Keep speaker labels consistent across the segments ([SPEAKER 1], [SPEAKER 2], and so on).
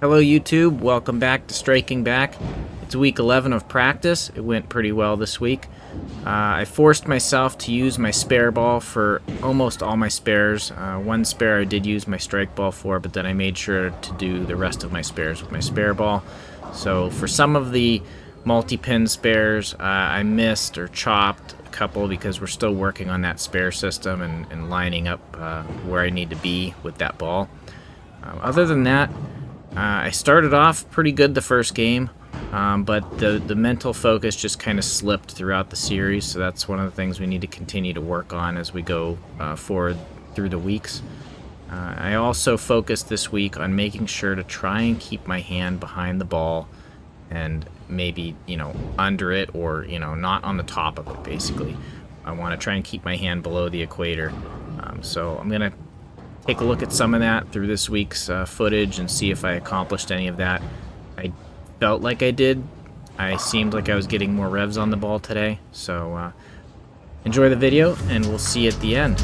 [SPEAKER 1] Hello YouTube, welcome back to Striking Back. It's week 11 of practice. It went pretty well this week. I forced myself to use my spare ball for almost all my spares. One spare I did use my strike ball for, but then I made sure to do the rest of my spares with my spare ball. So for some of the multi-pin spares, I missed or chopped a couple because we're still working on that spare system and lining up where I need to be with that ball. Other than that, I started off pretty good the first game, but the mental focus just kind of slipped throughout the series, so that's one of the things we need to continue to work on as we go forward through the weeks. I also focused this week on making sure to try and keep my hand behind the ball and maybe, under it or, not on the top of it, basically. I want to try and keep my hand below the equator. So I'm going to take a look at some of that through this week's footage and see if I accomplished any of that. I felt like I did. I seemed like I was getting more revs on the ball today. So enjoy the video and we'll see you at the end.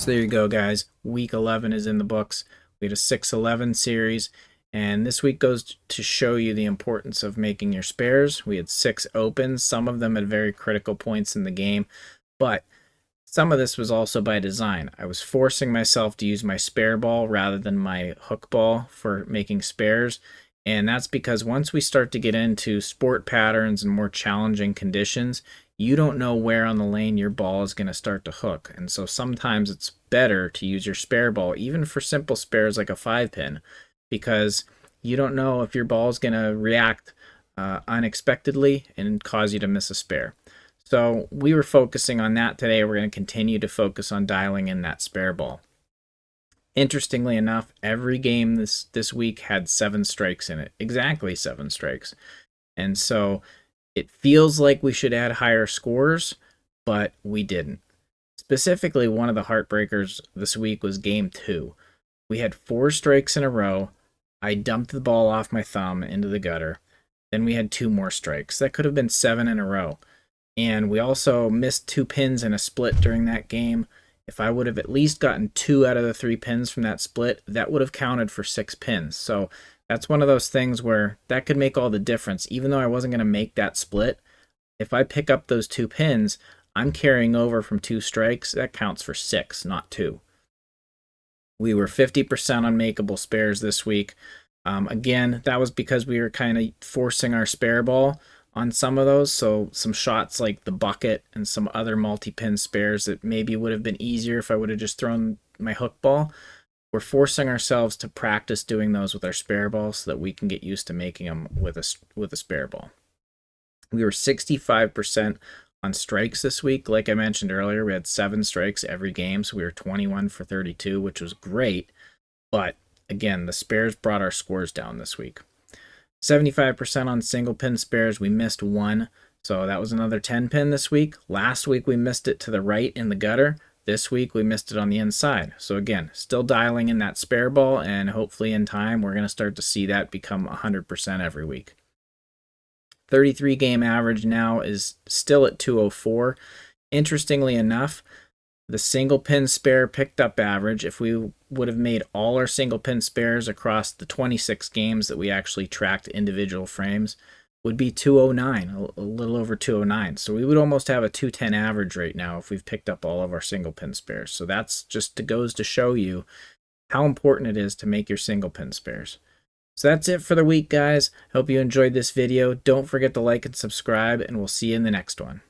[SPEAKER 1] So there you go, guys. Week 11 is in the books. We had a 6-11 series, and this week goes to show you the importance of making your spares. We had 6 opens, some of them at very critical points in the game, but some of this was also by design. I was forcing myself to use my spare ball rather than my hook ball for making spares, and that's because once we start to get into sport patterns and more challenging conditions, you don't know where on the lane your ball is going to start to hook. And so sometimes it's better to use your spare ball, even for simple spares like a 5-pin, because you don't know if your ball is going to react unexpectedly and cause you to miss a spare. So we were focusing on that today. We're going to continue to focus on dialing in that spare ball. Interestingly enough, every game this week had 7 strikes in it, exactly 7 strikes. And so it feels like we should add higher scores, but we didn't. Specifically, one of the heartbreakers this week was game 2. We had 4 strikes in a row. I dumped the ball off my thumb into the gutter. Then we had 2 more strikes. That could have been 7 in a row. And we also missed 2 pins in a split during that game. If I would have at least gotten 2 out of the 3 pins from that split, that would have counted for 6 pins. So that's one of those things where that could make all the difference. Even though I wasn't going to make that split, if I pick up those 2 pins, I'm carrying over from 2 strikes. That counts for 6, not 2. We were 50% on makeable spares this week. Again, that was because we were kind of forcing our spare ball on some of those. So some shots like the bucket and some other multi-pin spares that maybe would have been easier if I would have just thrown my hook ball. We're forcing ourselves to practice doing those with our spare ball so that we can get used to making them with a spare ball. We were 65% on strikes this week. Like I mentioned earlier, we had 7 strikes every game, so we were 21 for 32, which was great. But again, the spares brought our scores down this week. 75% on single pin spares. We missed 1, so that was another 10 pin this week. Last week we missed it to the right in the gutter. This week we missed it on the inside. So again, still dialing in that spare ball, and hopefully in time we're going to start to see that become 100% every week. 33 game average now is still at 204. Interestingly enough, the single pin spare picked up average, if we would have made all our single pin spares across the 26 games that we actually tracked individual frames, would be 209, a little over 209. So we would almost have a 210 average right now if we've picked up all of our single pin spares. So that's just goes to show you how important it is to make your single pin spares. So that's it for the week, guys. Hope you enjoyed this video. Don't forget to like and subscribe, and we'll see you in the next one.